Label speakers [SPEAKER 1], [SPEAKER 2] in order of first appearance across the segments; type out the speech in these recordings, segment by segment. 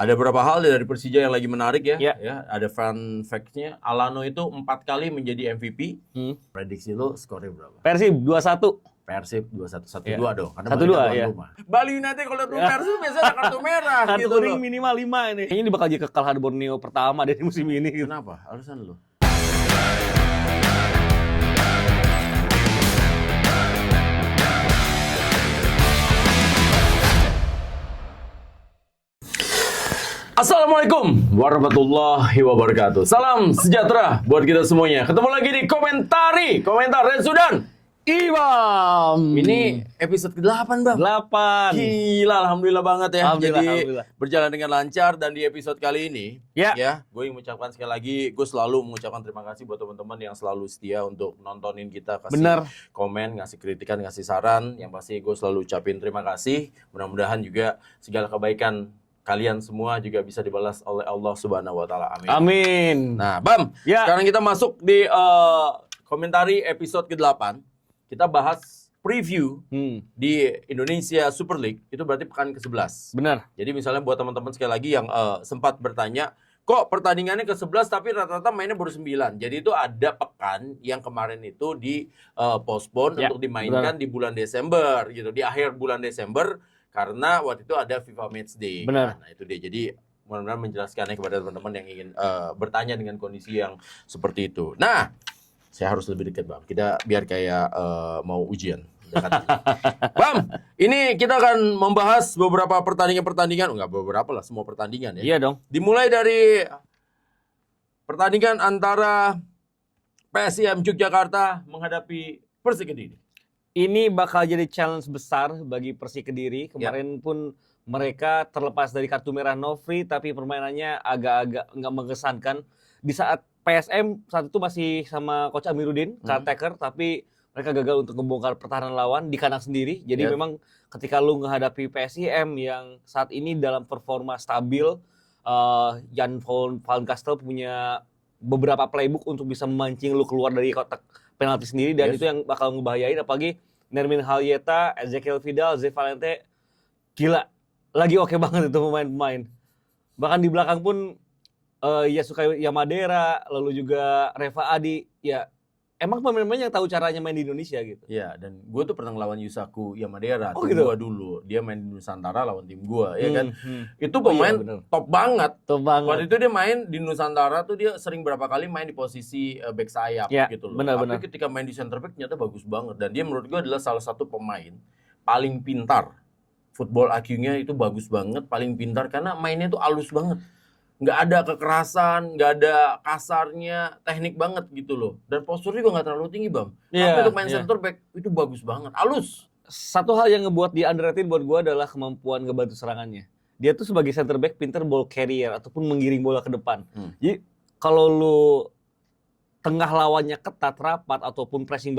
[SPEAKER 1] Ada beberapa hal dari Persija yang lagi menarik ya.
[SPEAKER 2] Ya.
[SPEAKER 1] Ya, ada fun fact-nya. Alano itu 4 kali menjadi MVP. Prediksi lu skornya berapa?
[SPEAKER 2] Persib 2-1.
[SPEAKER 1] Persib 2-1, 1-2
[SPEAKER 2] Ya.
[SPEAKER 1] dong. Karena
[SPEAKER 2] 1-2
[SPEAKER 1] tuan
[SPEAKER 2] ya.
[SPEAKER 1] rumah. Bali United kalau tuh Persib biasanya kartu merah
[SPEAKER 2] Kartu
[SPEAKER 1] gitu
[SPEAKER 2] kuning
[SPEAKER 1] loh.
[SPEAKER 2] minimal 5 ini. Kayaknya ini bakal jadi kekalahan Borneo pertama dari musim ini gitu.
[SPEAKER 1] Kenapa? Alasan lu? Assalamualaikum warahmatullahi wabarakatuh. Salam sejahtera buat kita semuanya. Ketemu lagi di komentar Resudan
[SPEAKER 2] Ibam.
[SPEAKER 1] Ini episode ke-8, Bang.
[SPEAKER 2] 8.
[SPEAKER 1] Gila, alhamdulillah banget ya.
[SPEAKER 2] Alhamdulillah,
[SPEAKER 1] Jadi
[SPEAKER 2] alhamdulillah.
[SPEAKER 1] berjalan dengan lancar dan di episode kali ini
[SPEAKER 2] Ya.
[SPEAKER 1] gue mengucapkan sekali lagi, gue selalu mengucapkan terima kasih buat teman-teman yang selalu setia untuk nontonin kita, kasih
[SPEAKER 2] Bener.
[SPEAKER 1] komen, ngasih kritikan, ngasih saran. Yang pasti gue selalu ucapin terima kasih. Mudah-mudahan juga segala kebaikan kalian semua juga bisa dibalas oleh Allah Subhanahu wa taala. Amin.
[SPEAKER 2] Amin.
[SPEAKER 1] Nah, Bam,
[SPEAKER 2] Ya.
[SPEAKER 1] sekarang kita masuk di komentari episode ke-8. Kita bahas preview di Indonesia Super League, itu berarti pekan ke-11.
[SPEAKER 2] Bener.
[SPEAKER 1] Jadi misalnya buat teman-teman sekali lagi yang sempat bertanya, kok pertandingannya ke-11 tapi rata-rata mainnya baru 9. Jadi itu ada pekan yang kemarin itu di postpone
[SPEAKER 2] Ya,
[SPEAKER 1] untuk dimainkan di bulan Desember gitu, di akhir bulan Desember karena waktu itu ada FIFA Matchday.
[SPEAKER 2] Benar.
[SPEAKER 1] Nah, itu dia. Jadi mudah-mudahan menjelaskannya kepada teman-teman yang ingin bertanya dengan kondisi yang seperti itu. Nah, saya harus lebih dekat, Bang. Kita biar kayak mau ujian. Bam, ini kita akan membahas beberapa pertandingan. Enggak beberapa lah, semua pertandingan ya.
[SPEAKER 2] Iya dong.
[SPEAKER 1] Dimulai dari pertandingan antara PSIM Yogyakarta menghadapi Persik Kediri.
[SPEAKER 2] Ini bakal jadi challenge besar bagi Persik Kediri. Kemarin pun mereka terlepas dari kartu merah Nofri, tapi permainannya agak-agak nggak mengesankan. Di saat PSM saat itu masih sama Coach Amiruddin, caretaker, tapi mereka gagal untuk membongkar pertahanan lawan di kandang sendiri. Jadi memang ketika lu menghadapi PSIM yang saat ini dalam performa stabil, Jan van Gastel punya beberapa playbook untuk bisa memancing lu keluar dari kotak penalti sendiri, dan itu yang bakal ngebahayain. Apalagi Nermin Halyeta, Ezekiel Vidal, Zé Valente, gila, lagi oke banget itu pemain-pemain. Bahkan di belakang pun Yasuka Yamadera, lalu juga Reva Adi, ya emang pemain-pemain yang tahu caranya main di Indonesia gitu.
[SPEAKER 1] Iya, dan gue tuh pernah ngelawan Yusaku Yamadera, tim
[SPEAKER 2] gitu?
[SPEAKER 1] gue dulu. Dia main di Nusantara lawan tim gue, ya kan? Itu pemain
[SPEAKER 2] bener.
[SPEAKER 1] top banget.
[SPEAKER 2] Top banget.
[SPEAKER 1] Waktu itu dia main di Nusantara tuh dia sering berapa kali main di posisi back sayap gitu loh.
[SPEAKER 2] Benar.
[SPEAKER 1] Tapi ketika main di center back ternyata bagus banget. Dan dia menurut gue adalah salah satu pemain paling pintar. Football IQ-nya itu bagus banget, paling pintar karena mainnya tuh halus banget. Nggak ada kekerasan, nggak ada kasarnya, teknik banget gitu loh. Dan posturnya juga nggak terlalu tinggi, Bang. Tapi untuk main center back itu bagus banget, halus.
[SPEAKER 2] Satu hal yang ngebuat dia underrated buat gue adalah kemampuan ngebantu serangannya. Dia tuh sebagai center back pinter ball carrier ataupun menggiring bola ke depan. Jadi kalau lu tengah lawannya ketat, rapat, ataupun pressing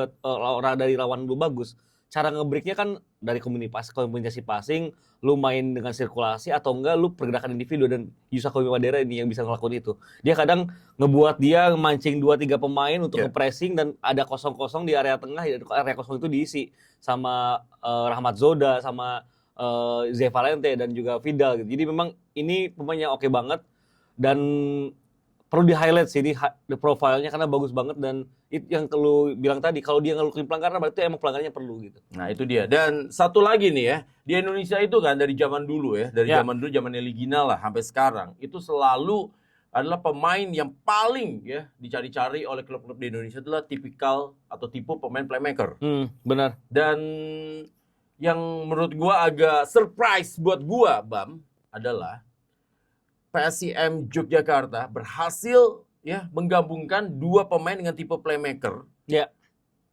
[SPEAKER 2] dari lawan lu bagus, cara nge-breaknya kan dari komunikasi passing, lu main dengan sirkulasi, atau enggak lu pergerakan individu, dan Yusaku Yamadera ini yang bisa ngelakuin itu. Dia kadang ngebuat dia mancing 2-3 pemain untuk nge-pressing, dan ada kosong-kosong di area tengah, area kosong itu diisi sama Rahmat Zoda, sama Zé Valente, dan juga Vidal gitu. Jadi memang ini pemainnya oke banget, dan perlu di-highlight sih di profilnya karena bagus banget. Dan itu yang lu bilang tadi, kalau dia ngelakuin pelanggaran berarti emang pelanggarannya perlu gitu.
[SPEAKER 1] Nah itu dia. Dan satu lagi nih ya, di Indonesia itu kan dari zaman dulu ya, zaman Eli Gina lah sampai sekarang, itu selalu adalah pemain yang paling ya dicari-cari oleh klub-klub di Indonesia adalah tipikal atau tipe pemain playmaker.
[SPEAKER 2] Benar.
[SPEAKER 1] Dan yang menurut gua agak surprise buat gua, Bam, adalah PSIM Yogyakarta berhasil ya menggabungkan dua pemain dengan tipe playmaker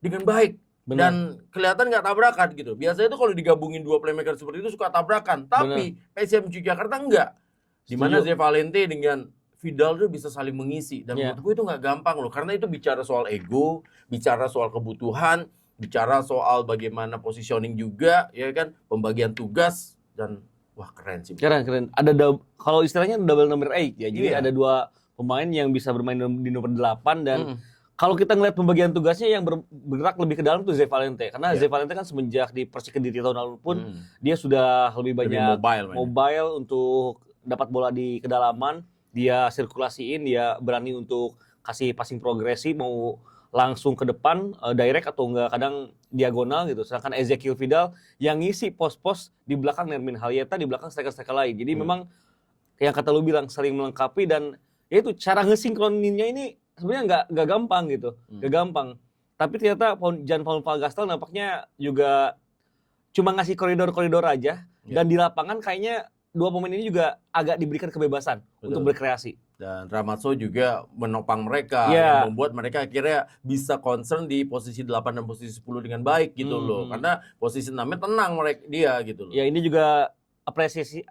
[SPEAKER 1] dengan baik.
[SPEAKER 2] Bener.
[SPEAKER 1] Dan kelihatan nggak tabrakan gitu. Biasanya itu kalau digabungin dua playmaker seperti itu suka tabrakan, tapi PSIM Yogyakarta enggak. Dimana Zé Valente dengan Vidal itu bisa saling mengisi, dan menurut gue itu nggak gampang loh, karena itu bicara soal ego, bicara soal kebutuhan, bicara soal bagaimana positioning juga, ya kan, pembagian tugas, dan wah keren sih.
[SPEAKER 2] Keren. Ada kalau istilahnya double number 8 ya. Jadi ada dua pemain yang bisa bermain di nomor 8, dan kalau kita ngeliat pembagian tugasnya yang bergerak lebih ke dalam tuh Zé Valente. Karena Zé Valente kan semenjak di Persik Kediri tahun lalu pun dia sudah lebih banyak
[SPEAKER 1] mobile
[SPEAKER 2] untuk dapat bola di kedalaman, dia sirkulasiin, dia berani untuk kasih passing progresi, mau langsung ke depan, direct atau enggak kadang diagonal gitu. Sedangkan Ezekiel Vidal yang ngisi pos-pos di belakang Nermin Halyeta, di belakang striker-striker lain. Jadi memang yang kata lu bilang saling melengkapi dan ya itu cara ngesinkroninnya ini sebenarnya nggak gampang gitu, nggak gampang. Tapi ternyata Gianpaolo Van Gastel nampaknya juga cuma ngasih koridor-koridor aja dan di lapangan kayaknya dua pemain ini juga agak diberikan kebebasan untuk berkreasi.
[SPEAKER 1] Dan Ramazzo juga menopang mereka yang membuat mereka akhirnya bisa concern di posisi 8 dan posisi 10 dengan baik gitu loh. Karena posisi 6-nya tenang dia gitu loh.
[SPEAKER 2] Ya ini juga apresiasi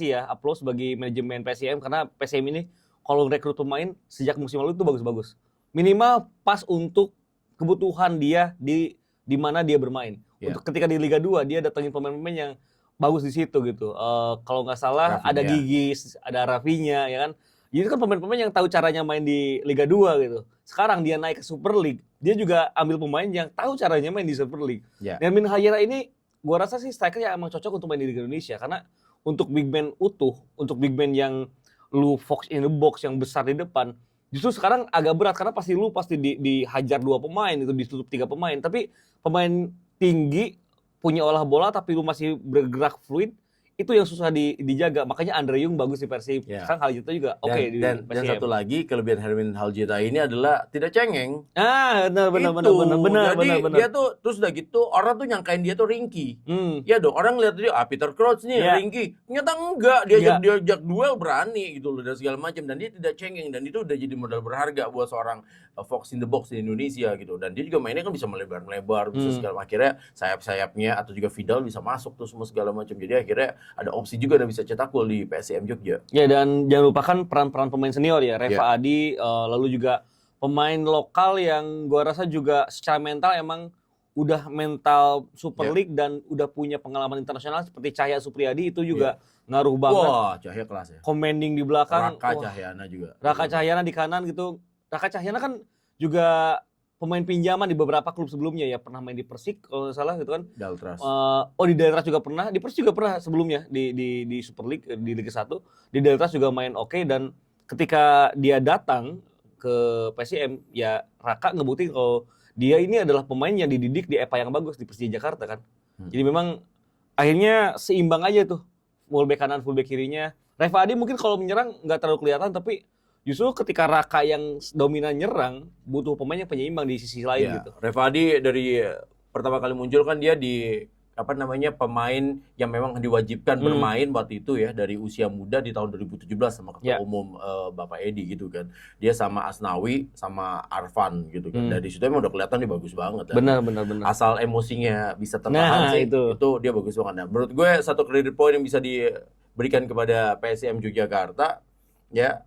[SPEAKER 2] ya, applause bagi manajemen PSM karena PSM ini kalau rekrut pemain sejak musim lalu itu bagus-bagus. Minimal pas untuk kebutuhan dia di mana dia bermain. Untuk ketika di Liga 2 dia datangin pemain-pemain yang bagus di situ gitu. Kalau nggak salah Rafinha. Ada Gigis, ada Rafinha ya kan. Itu kan pemain-pemain yang tahu caranya main di Liga 2 gitu. Sekarang dia naik ke Super League, dia juga ambil pemain yang tahu caranya main di Super League. Nermin Halyeta ini gua rasa sih striker yang emang cocok untuk main di Liga Indonesia karena untuk big man utuh, untuk big man yang lu fox in the box yang besar di depan, justru sekarang agak berat karena pasti dihajar 2 pemain itu ditutup 3 pemain. Tapi pemain tinggi punya olah bola tapi lu masih bergerak fluid, itu yang susah dijaga. Makanya Andre Yung bagus di Persib. Sekarang Halyeta juga oke di
[SPEAKER 1] dan satu lagi kelebihan Nermin Halyeta ini adalah tidak cengeng.
[SPEAKER 2] Benar.
[SPEAKER 1] Jadi dia tuh terus udah gitu orang tuh nyangkain dia tuh ringkih. Ya dong, orang lihat dia Peter Crouch nih ringkih. Ternyata enggak, dia ajak duel berani gitu loh dan segala macam dan dia tidak cengeng dan itu udah jadi modal berharga buat seorang fox in the box di Indonesia gitu. Dan dia juga mainnya kan bisa melebar-melebar, bisa segala akhirnya sayap-sayapnya atau juga Vidal bisa masuk tuh semua segala macam. Jadi akhirnya ada opsi juga dan bisa cetak gol di PSM Jogja. Ya
[SPEAKER 2] dan jangan lupakan peran-peran pemain senior ya, Reva Adi, lalu juga pemain lokal yang gua rasa juga secara mental emang udah mental Super League dan udah punya pengalaman internasional seperti Cahya Supriyadi itu juga ngaruh banget.
[SPEAKER 1] Wah, Cahya kelas ya.
[SPEAKER 2] Commanding di belakang.
[SPEAKER 1] Raka Cahyana juga.
[SPEAKER 2] Raka Cahyana di kanan gitu. Raka Cahyana kan juga pemain pinjaman di beberapa klub sebelumnya ya, pernah main di Persik kalau nggak salah gitu kan.
[SPEAKER 1] Daltras.
[SPEAKER 2] Di Daltras juga pernah, di Persik juga pernah sebelumnya di Super League di Liga 1. Di Daltras juga main oke dan ketika dia datang ke PSM ya Raka ngebuktiin kalau dia ini adalah pemain yang dididik di EPA yang bagus di Persija Jakarta kan. Jadi memang akhirnya seimbang aja tuh. Fullback kanan, fullback kirinya. Reva Adi mungkin kalau menyerang nggak terlalu kelihatan tapi justru ketika Raka yang dominan nyerang, butuh pemain yang penyeimbang di sisi lain gitu.
[SPEAKER 1] Reva Adi dari pertama kali muncul kan dia di pemain yang memang diwajibkan bermain waktu itu ya dari usia muda di tahun 2017 sama ketua umum Bapak Edi gitu kan. Dia sama Asnawi sama Arfan gitu kan. Dari situ emang udah kelihatan dia bagus banget.
[SPEAKER 2] Benar.
[SPEAKER 1] Asal emosinya bisa tertahan itu dia bagus banget. Nah, menurut gue satu credit point yang bisa diberikan kepada PSM Yogyakarta ya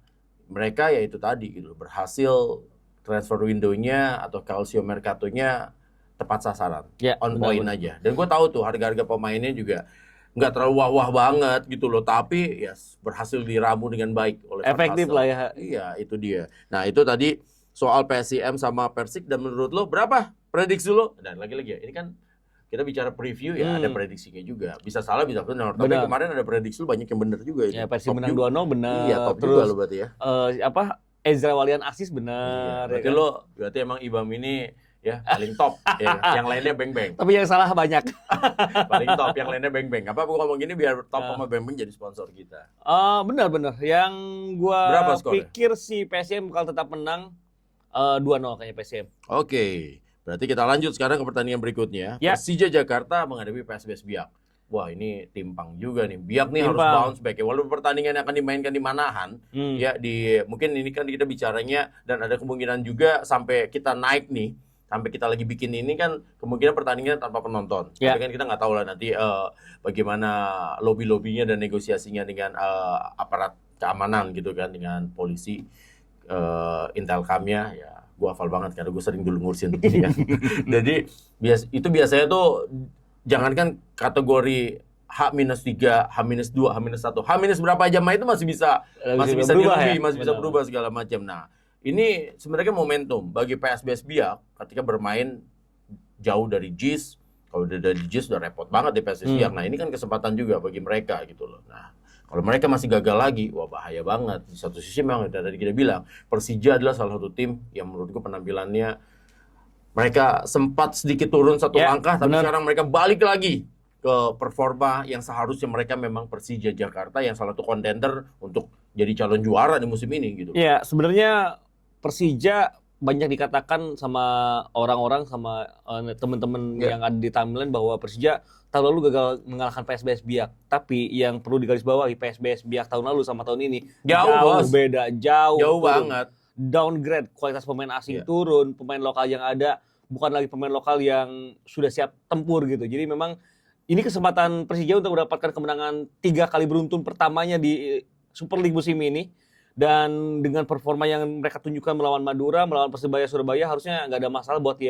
[SPEAKER 1] mereka ya itu tadi gitu berhasil transfer window-nya atau calcio mercato-nya tepat sasaran, on point aja. Dan gue tahu tuh harga-harga pemainnya juga nggak terlalu wah-wah banget gitu loh, tapi ya berhasil diramu dengan baik oleh
[SPEAKER 2] efektif lah ya.
[SPEAKER 1] Iya itu dia. Nah itu tadi soal PSM sama Persik dan menurut lo berapa prediksi lo? Dan lagi-lagi ya ini kan kita bicara preview ya ada prediksinya juga. Bisa salah bisa benar. Tapi kemarin ada prediksi lo banyak yang benar juga itu.
[SPEAKER 2] Ya Persib menang 2-0 benar.
[SPEAKER 1] Iya top terus, juga lo berarti ya.
[SPEAKER 2] Ezra Walian Asis benar.
[SPEAKER 1] Berarti lo berarti emang Ibam ini ya paling top ya. Yang lainnya beng-beng.
[SPEAKER 2] Tapi yang salah banyak.
[SPEAKER 1] Paling top, yang lainnya beng-beng. Apa gua ngomong gini biar top sama beng-beng jadi sponsor kita.
[SPEAKER 2] Benar. Yang gua pikir si PSM bakal tetap menang 2-0 kayaknya PSM.
[SPEAKER 1] Oke. Berarti kita lanjut sekarang ke pertandingan berikutnya. Persija Jakarta menghadapi PSBS Biak. Wah ini timpang juga nih. Biak nih harus bounce back ya. Walaupun pertandingan akan dimainkan di Manahan, ya mungkin ini kan kita bicaranya dan ada kemungkinan juga sampai kita naik nih, sampai kita lagi bikin ini kan kemungkinan pertandingan tanpa penonton. Tapi kan kita nggak tahu lah nanti bagaimana lobby-lobbynya dan negosiasinya dengan aparat keamanan gitu kan, dengan polisi, Intelkamnya ya. Gue hafal banget karena gue sering dulu ngurusin begini kan. Jadi itu biasanya tuh jangankan kategori H-3, H-2, H-1, H- berapa jam itu masih bisa
[SPEAKER 2] berubah
[SPEAKER 1] dilebih, masih bisa berubah segala macam. Nah, ini sebenarnya momentum bagi PSBS Biak ketika bermain jauh dari JIS. Kalau udah dari JIS udah repot banget di PSBS Biak. Nah, ini kan kesempatan juga bagi mereka gitu loh. Nah, Kalau mereka masih gagal lagi, wah bahaya banget. Di satu sisi memang tadi kita bilang, Persija adalah salah satu tim yang menurutku penampilannya mereka sempat sedikit turun satu langkah, tapi sekarang mereka balik lagi ke performa yang seharusnya mereka memang Persija Jakarta yang salah satu kontender untuk jadi calon juara di musim ini gitu.
[SPEAKER 2] Iya, sebenarnya Persija banyak dikatakan sama orang-orang sama teman-teman yang ada di timeline bahwa Persija tahun lalu gagal mengalahkan PSBS Biak. Tapi yang perlu digarisbawahi PSBS Biak tahun lalu sama tahun ini jauh beda, jauh
[SPEAKER 1] banget.
[SPEAKER 2] Downgrade, kualitas pemain asing turun, pemain lokal yang ada bukan lagi pemain lokal yang sudah siap tempur gitu. Jadi memang ini kesempatan Persija untuk mendapatkan kemenangan 3 kali beruntun pertamanya di Super League musim ini. Dan dengan performa yang mereka tunjukkan melawan Madura, melawan Persebaya Surabaya, harusnya nggak ada masalah buat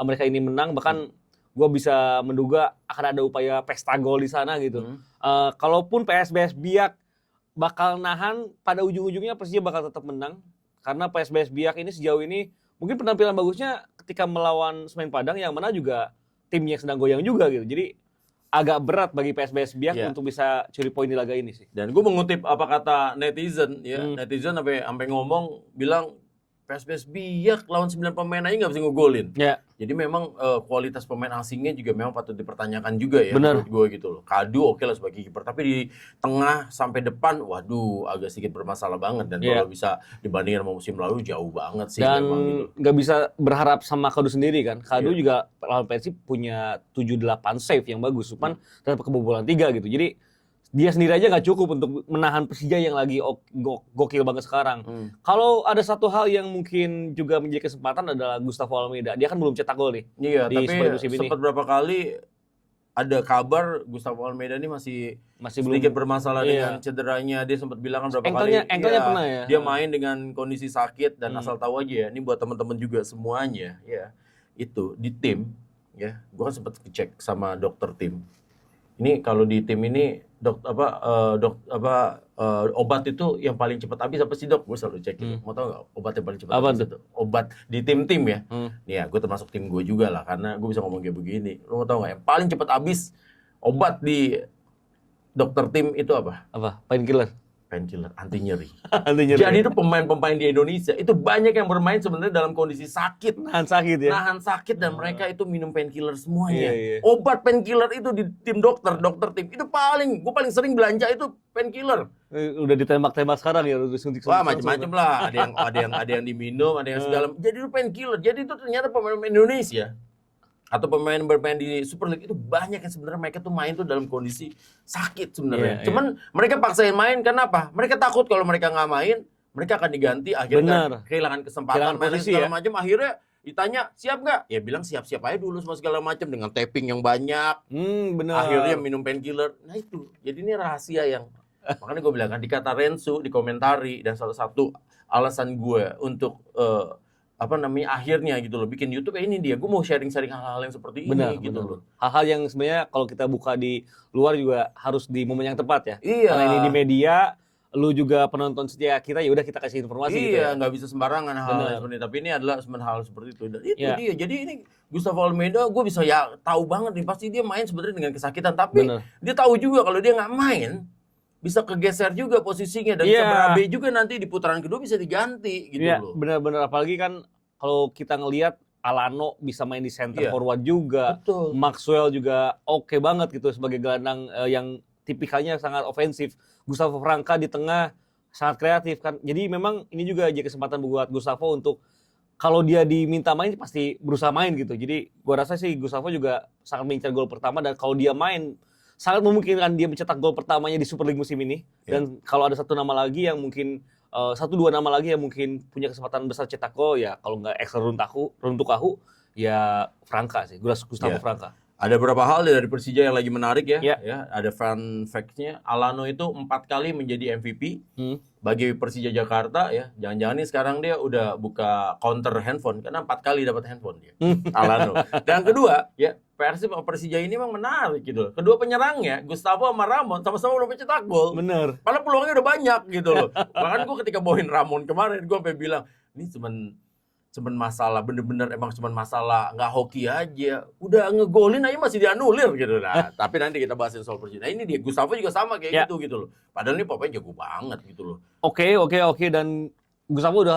[SPEAKER 2] mereka ini menang. Bahkan gue bisa menduga akan ada upaya pesta gol di sana gitu. Kalaupun PSBS Biak bakal nahan, pada ujung-ujungnya Persija bakal tetap menang. Karena PSBS Biak ini sejauh ini mungkin penampilan bagusnya ketika melawan Semen Padang yang mana juga tim yang sedang goyang juga gitu. Jadi agak berat bagi PSBS Biak untuk bisa curi poin di laga ini sih.
[SPEAKER 1] Dan gue mengutip apa kata netizen ya, netizen sampai ngomong bilang PSBS Biak lawan 9 pemain aja nggak bisa ngegolin. Jadi memang kualitas pemain asingnya juga memang patut dipertanyakan juga ya menurut gue gitu loh. Kadu oke lah sebagai kiper, tapi di tengah sampai depan waduh agak sedikit bermasalah banget dan kalau bisa dibandingkan sama musim lalu jauh banget sih.
[SPEAKER 2] Dan nggak bisa berharap sama Kadu sendiri kan. Kadu juga lawan Persib punya 7-8 save yang bagus, cuman terhadap kebobolan 3 gitu. Jadi dia sendiri aja nggak cukup untuk menahan Persija yang lagi gokil banget sekarang. Kalau ada satu hal yang mungkin juga menjadi kesempatan adalah Gustavo Almeida. Dia kan belum cetak gol nih.
[SPEAKER 1] Iya, tapi sempat berapa kali ada kabar Gustavo Almeida ini masih sedikit bermasalah dengan cederanya. Dia sempat bilang kan berapa kali
[SPEAKER 2] engkelnya pernah ya.
[SPEAKER 1] Dia main dengan kondisi sakit dan asal tahu aja ya. Ini buat teman-teman juga semuanya ya. Itu di tim ya. Gua kan sempat cek sama dokter tim. Ini kalau di tim ini obat itu yang paling cepat habis apa sih dok? Gue selalu cek gitu. Mau tau nggak obat yang paling cepat habis itu? Obat di tim-tim ya. Nih ya, gue termasuk tim gue juga lah karena gue bisa ngomong kayak begini. Lo mau tau nggak yang paling cepat habis obat di dokter tim itu apa?
[SPEAKER 2] Apa? Painkiller.
[SPEAKER 1] Painkiller, anti nyeri. Jadi itu pemain-pemain di Indonesia itu banyak yang bermain sebenarnya dalam kondisi sakit.
[SPEAKER 2] Nahan sakit ya.
[SPEAKER 1] Nahan sakit dan mereka itu minum painkiller semuanya. Obat painkiller itu di tim dokter tim itu gue paling sering belanja itu painkiller.
[SPEAKER 2] Udah ditembak-tembak sekarang ya, udah suntik-suntik.
[SPEAKER 1] Wah, macam-macam lah. Ada yang diminum, ada yang segala. Jadi itu painkiller. Jadi itu ternyata pemain Indonesia atau pemain bermain di Super League itu banyak yang sebenarnya mereka tuh main tuh dalam kondisi sakit sebenarnya. Cuman mereka paksain main kenapa? Mereka takut kalau mereka nggak main, mereka akan diganti akhirnya kehilangan kesempatan main segala macam. Akhirnya ditanya siap nggak? Ya bilang siap-siap aja dulu sama segala macam dengan tapping yang banyak. Akhirnya minum painkiller. Nah itu. Jadi ini rahasia yang makanya gue bilang kan dikata Rensu di komentari dan salah satu alasan gue untuk akhirnya gitu loh bikin YouTube ini dia gue mau sharing-sharing hal-hal yang seperti ini gitu loh.
[SPEAKER 2] Hal-hal yang sebenarnya kalau kita buka di luar juga harus di momen yang tepat ya.
[SPEAKER 1] Iya.
[SPEAKER 2] Karena ini di media, lu juga penonton setia kita, ya udah kita kasih informasi gitu.
[SPEAKER 1] Iya, nggak bisa sembarangan hal seperti ini. Tapi ini adalah sebenarnya hal seperti itu. Dan itu dia. Jadi ini Gustavo Almeida gue bisa tahu banget nih pasti dia main sebenarnya dengan kesakitan. Tapi dia tahu juga kalau dia nggak main bisa kegeser juga posisinya dan bisa berabe juga nanti di putaran kedua bisa diganti gitu loh.
[SPEAKER 2] Benar-benar apalagi kan kalau kita ngelihat Alano bisa main di center forward juga.
[SPEAKER 1] Betul.
[SPEAKER 2] Maxwell juga oke banget gitu sebagai gelandang yang tipikalnya sangat ofensif. Gustavo Franca di tengah sangat kreatif kan. Jadi memang ini juga jadi kesempatan buat Gustavo untuk kalau dia diminta main pasti berusaha main gitu. Jadi gua rasa sih Gustavo juga sangat mengincar gol pertama dan kalau dia main sangat memungkinkan dia mencetak gol pertamanya di Super League musim ini. Dan kalau ada satu nama lagi yang mungkin 1-2 nama lagi yang mungkin punya kesempatan besar cetak gol ya kalau nggak Axel Runtukahu ya Franca sih, Gustavo Franca.
[SPEAKER 1] Ada beberapa hal dari Persija yang lagi menarik ya. Ada fun fact-nya. Alano itu 4 kali menjadi MVP bagi Persija Jakarta ya. Jangan-jangan nih sekarang dia udah buka counter handphone karena 4 kali dapat handphone dia. Alano. Dan kedua ya Persija ini memang menarik gitu loh. Kedua penyerangnya Gustavo sama Ramon sama-sama belum mencetak gol.
[SPEAKER 2] Bener.
[SPEAKER 1] Padahal peluangnya udah banyak gitu loh. Bahkan gue ketika bawain Ramon kemarin gue sampai bilang ini cuman masalah bener-bener emang cuman masalah nggak hoki aja, udah ngegolin aja masih dianulir gitu. Nah tapi nanti kita bahasin soal Persija. Nah ini dia Gustavo juga sama kayak gitu loh, padahal ini pemain jago banget gitu loh.
[SPEAKER 2] Oke, dan Gustavo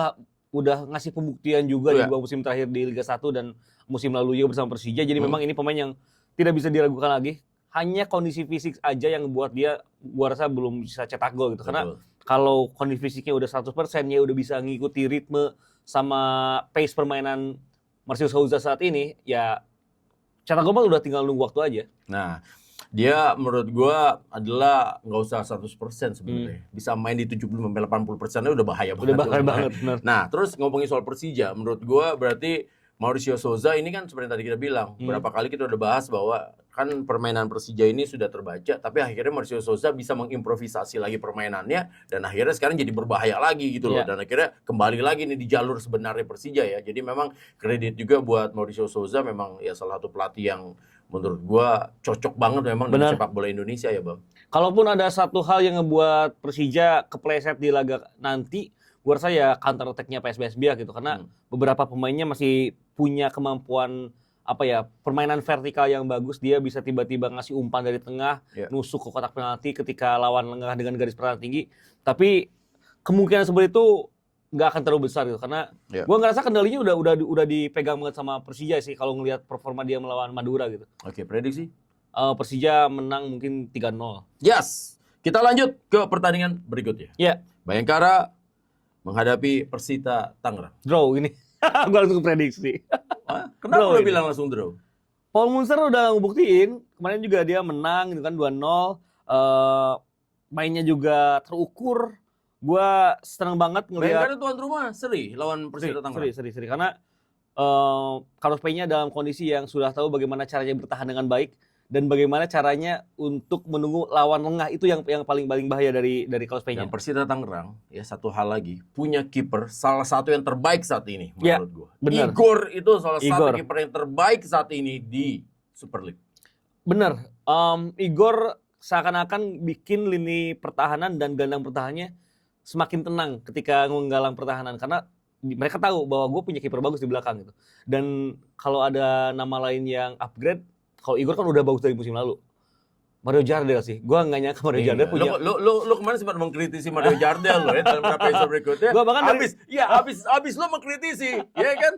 [SPEAKER 2] udah ngasih pembuktian juga di 2 musim terakhir di Liga 1 dan musim lalu juga bersama Persija. Jadi memang ini pemain yang tidak bisa diragukan lagi. Hanya kondisi fisik aja yang buat dia, gua rasa belum bisa cetak gol gitu. Karena kalau kondisi fisiknya udah 100%, ya udah bisa ngikuti ritme sama pace permainan Marcelo Souza saat ini, ya cetak gol udah tinggal nunggu waktu aja.
[SPEAKER 1] Nah, dia menurut gua adalah nggak usah 100% sebenarnya. Bisa main di 70-80% udah bahaya banget.
[SPEAKER 2] Udah bahaya banget, benar.
[SPEAKER 1] Nah, terus ngomongin soal Persija, menurut gua berarti Mauricio Souza ini kan seperti yang tadi kita bilang, berapa kali kita udah bahas bahwa kan permainan Persija ini sudah terbaca, tapi akhirnya Mauricio Souza bisa mengimprovisasi lagi permainannya, dan akhirnya sekarang jadi berbahaya lagi gitu loh, dan akhirnya kembali lagi nih di jalur sebenarnya Persija ya. Jadi memang kredit juga buat Mauricio Souza, memang ya salah satu pelatih yang menurut gua cocok banget memang dengan sepak bola Indonesia ya Bang.
[SPEAKER 2] Kalaupun ada satu hal yang ngebuat Persija kepleset di laga nanti, gua rasa ya counter attack-nya PSBS Biak gitu, karena beberapa pemainnya masih punya kemampuan permainan vertikal yang bagus. Dia bisa tiba-tiba ngasih umpan dari tengah, nusuk ke kotak penalti ketika lawan lengah dengan garis pertahanan tinggi. Tapi kemungkinan seperti itu nggak akan terlalu besar gitu, karena gue ngerasa kendalinya udah dipegang banget sama Persija sih kalau ngelihat performa dia melawan Madura gitu.
[SPEAKER 1] Oke, prediksi?
[SPEAKER 2] Persija menang mungkin 3-0.
[SPEAKER 1] Yes. Kita lanjut ke pertandingan berikutnya. Bayangkara menghadapi Persita Tangerang.
[SPEAKER 2] Draw ini. Gue langsung prediksi.
[SPEAKER 1] Kenapa lo bilang langsung draw?
[SPEAKER 2] Paul Munster udah ngebuktiin, kemarin juga dia menang gitu kan 2-0. Mainnya juga terukur. Gua senang banget ngelihat.
[SPEAKER 1] Bayangkara tuan rumah seri lawan Persita Tangerang.
[SPEAKER 2] Seri karena Carlos Peña dalam kondisi yang sudah tahu bagaimana caranya bertahan dengan baik dan bagaimana caranya untuk menunggu lawan lengah. Itu yang paling bahaya dari Carlos Peña.
[SPEAKER 1] Dan Persita Tangerang ya satu hal lagi, punya kiper salah satu yang terbaik saat ini menurut gua.
[SPEAKER 2] Bener.
[SPEAKER 1] Igor itu salah satu kiper yang terbaik saat ini di Super League.
[SPEAKER 2] Bener. Igor seakan-akan bikin lini pertahanan dan gelandang pertahanannya semakin tenang ketika menggalang pertahanan, karena mereka tahu bahwa gue punya kiper bagus di belakang gitu. Dan kalau ada nama lain yang upgrade, kalau Igor kan udah bagus dari musim lalu. Mario Jardel sih. Gua enggak nyangka Mario Jardel punya.
[SPEAKER 1] Lu kemarin sempat mengkritisi Mario Jardel lo ya dalam beberapa episode berikutnya.
[SPEAKER 2] Gua bahkan
[SPEAKER 1] habis lu mengkritisi, ya kan?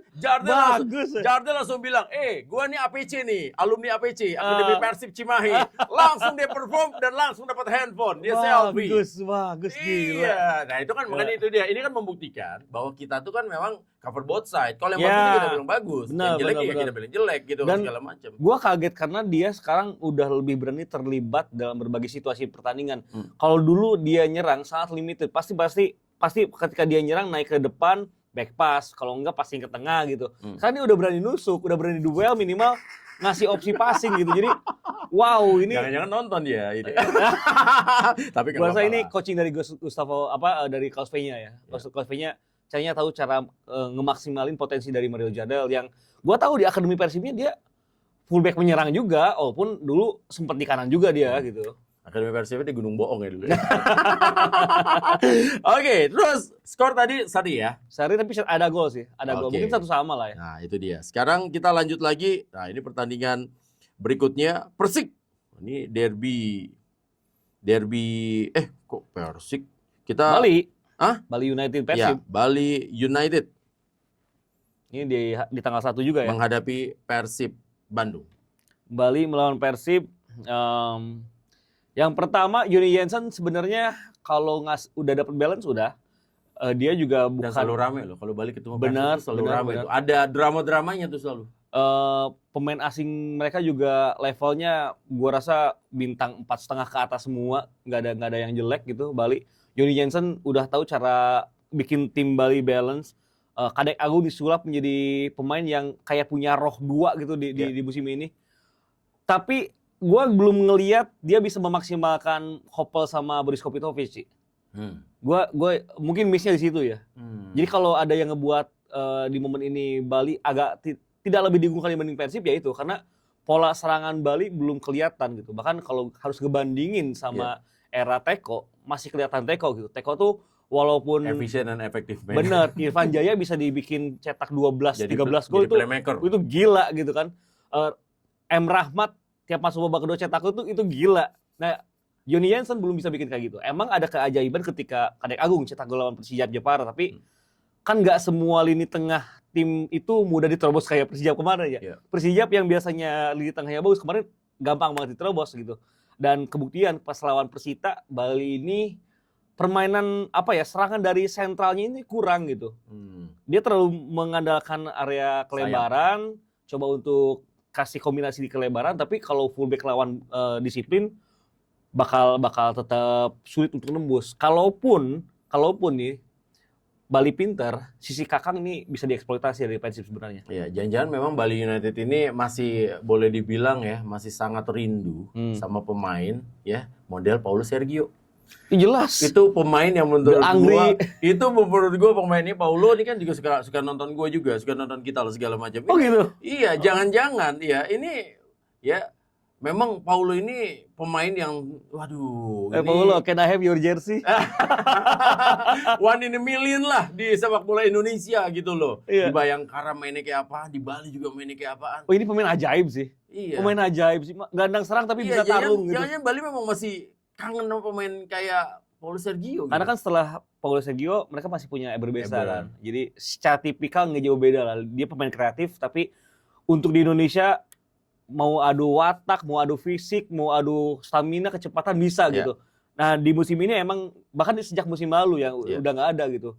[SPEAKER 1] Jardel langsung bilang, gua nih APC nih, alumni APC, Akademi Persib Cimahi. Langsung dia perform dan langsung dapat handphone, dia selfie.
[SPEAKER 2] Bagus gila.
[SPEAKER 1] Iya, nah itu kan makanya itu dia. Ini kan membuktikan bahwa kita tuh kan memang cover both side. Kalau yang bagus kita bilang bagus, yang jelek kita bilang jelek gitu kan segala macam.
[SPEAKER 2] Gua kaget karena dia sekarang udah lebih berani terlibat dalam berbagai situasi pertandingan. Kalau dulu dia nyerang sangat limited, pasti ketika dia nyerang naik ke depan back pass, kalau enggak passing ke tengah gitu. Sekarang dia udah berani nusuk, udah berani duel, minimal ngasih opsi passing gitu. Jadi wow, ini
[SPEAKER 1] jangan-jangan nonton dia ini. Tapi
[SPEAKER 2] gua rasa ini coaching dari Gustavo dari Carlos Peña ya. Carlos Peña caranya tahu cara ngemaksimalin potensi dari Mario Jardel yang gua tahu di Akademi Persibnya dia fullback menyerang juga, walaupun dulu sempat di kanan juga dia gitu.
[SPEAKER 1] Akademi Persib di Gunung Boong ya dulu ya. Oke, terus skor tadi Sari ya?
[SPEAKER 2] Sari tapi ada gol sih, ada gol. Mungkin 1-1 lah ya.
[SPEAKER 1] Nah itu dia. Sekarang kita lanjut lagi. Nah ini pertandingan berikutnya Persik. Ini derby kok Persik? Kita
[SPEAKER 2] Bali. Bali United Persib.
[SPEAKER 1] Ya, Bali United.
[SPEAKER 2] Ini di tanggal 1 juga ya.
[SPEAKER 1] Menghadapi Persib Bandung.
[SPEAKER 2] Bali melawan Persib. Yang pertama Yoni Jensen sebenarnya kalau udah dapat balance dia juga bukan.
[SPEAKER 1] Dan selalu rame loh kalau Bali ketemu
[SPEAKER 2] Persib
[SPEAKER 1] selalu rame tuh. Ada drama-dramanya tuh selalu.
[SPEAKER 2] Pemain asing mereka juga levelnya gua rasa bintang 4,5 ke atas semua, nggak ada yang jelek gitu Bali. Yoni Jensen udah tahu cara bikin tim Bali balance. Kadek Agung disulap menjadi pemain yang kayak punya roh 2 gitu di musim ini. Tapi gue belum ngelihat dia bisa memaksimalkan Hopel sama Boris Kopitovic sih. Gue mungkin miss-nya di situ ya. Jadi kalau ada yang ngebuat di momen ini Bali agak tidak lebih diunggulkan dibanding Persib ya itu karena pola serangan Bali belum kelihatan gitu. Bahkan kalau harus ngebandingin sama era Teko, masih kelihatan Teko gitu. Teko tuh walaupun
[SPEAKER 1] efisien dan efektif.
[SPEAKER 2] Bener, Irfan Jaya bisa dibikin cetak 12,
[SPEAKER 1] Jadi
[SPEAKER 2] 13 gol
[SPEAKER 1] jadi
[SPEAKER 2] itu gila gitu kan. M. Rahmat tiap masuk babak kedua cetak gol itu gila. Nah, Johnny Jensen belum bisa bikin kayak gitu. Emang ada keajaiban ketika Kadek Agung cetak gol lawan Persija Jepara, tapi kan nggak semua lini tengah tim itu mudah diterobos kayak Persija kemarin ya.
[SPEAKER 1] Iya.
[SPEAKER 2] Persija yang biasanya lini tengahnya bagus kemarin gampang banget diterobos gitu. Dan kebuktian pas lawan Persita, Bali ini permainan serangan dari sentralnya ini kurang gitu. Dia terlalu mengandalkan area kelebaran, coba untuk kasih kombinasi di kelebaran, tapi kalau fullback lawan disiplin bakal tetap sulit untuk nembus. Kalaupun nih Bali pinter, sisi Kakang ini bisa dieksploitasi dari Persib sebenarnya.
[SPEAKER 1] Iya, jangan-jangan memang Bali United ini masih boleh dibilang ya, masih sangat rindu sama pemain ya, model Paulo Sergio.
[SPEAKER 2] Jelas.
[SPEAKER 1] Itu pemain yang menurut gua pemainnya Paulo ini kan juga suka nonton gua juga, suka nonton kita loh segala macam.
[SPEAKER 2] Oh gitu.
[SPEAKER 1] Iya, jangan-jangan ya ini ya memang Paulo ini pemain yang waduh.
[SPEAKER 2] Paulo, can I have your jersey?
[SPEAKER 1] One in a million lah di sepak bola Indonesia gitu loh.
[SPEAKER 2] Iya.
[SPEAKER 1] Di Bayangkara mainnya kayak apa, di Bali juga mainnya kayak apaan.
[SPEAKER 2] Oh ini pemain ajaib sih.
[SPEAKER 1] Iya.
[SPEAKER 2] Pemain ajaib sih, gandang serang tapi bisa tarung gitu.
[SPEAKER 1] Jangan Bali memang masih kangen sama pemain kayak Paulo Sergio.
[SPEAKER 2] Karena kan setelah Paulo Sergio mereka masih punya Eber Beza kan. Jadi secara tipikal nggak jauh beda lah. Dia pemain kreatif tapi untuk di Indonesia mau adu watak, mau adu fisik, mau adu stamina, kecepatan bisa gitu. Nah di musim ini emang bahkan sejak musim lalu ya udah nggak ada gitu.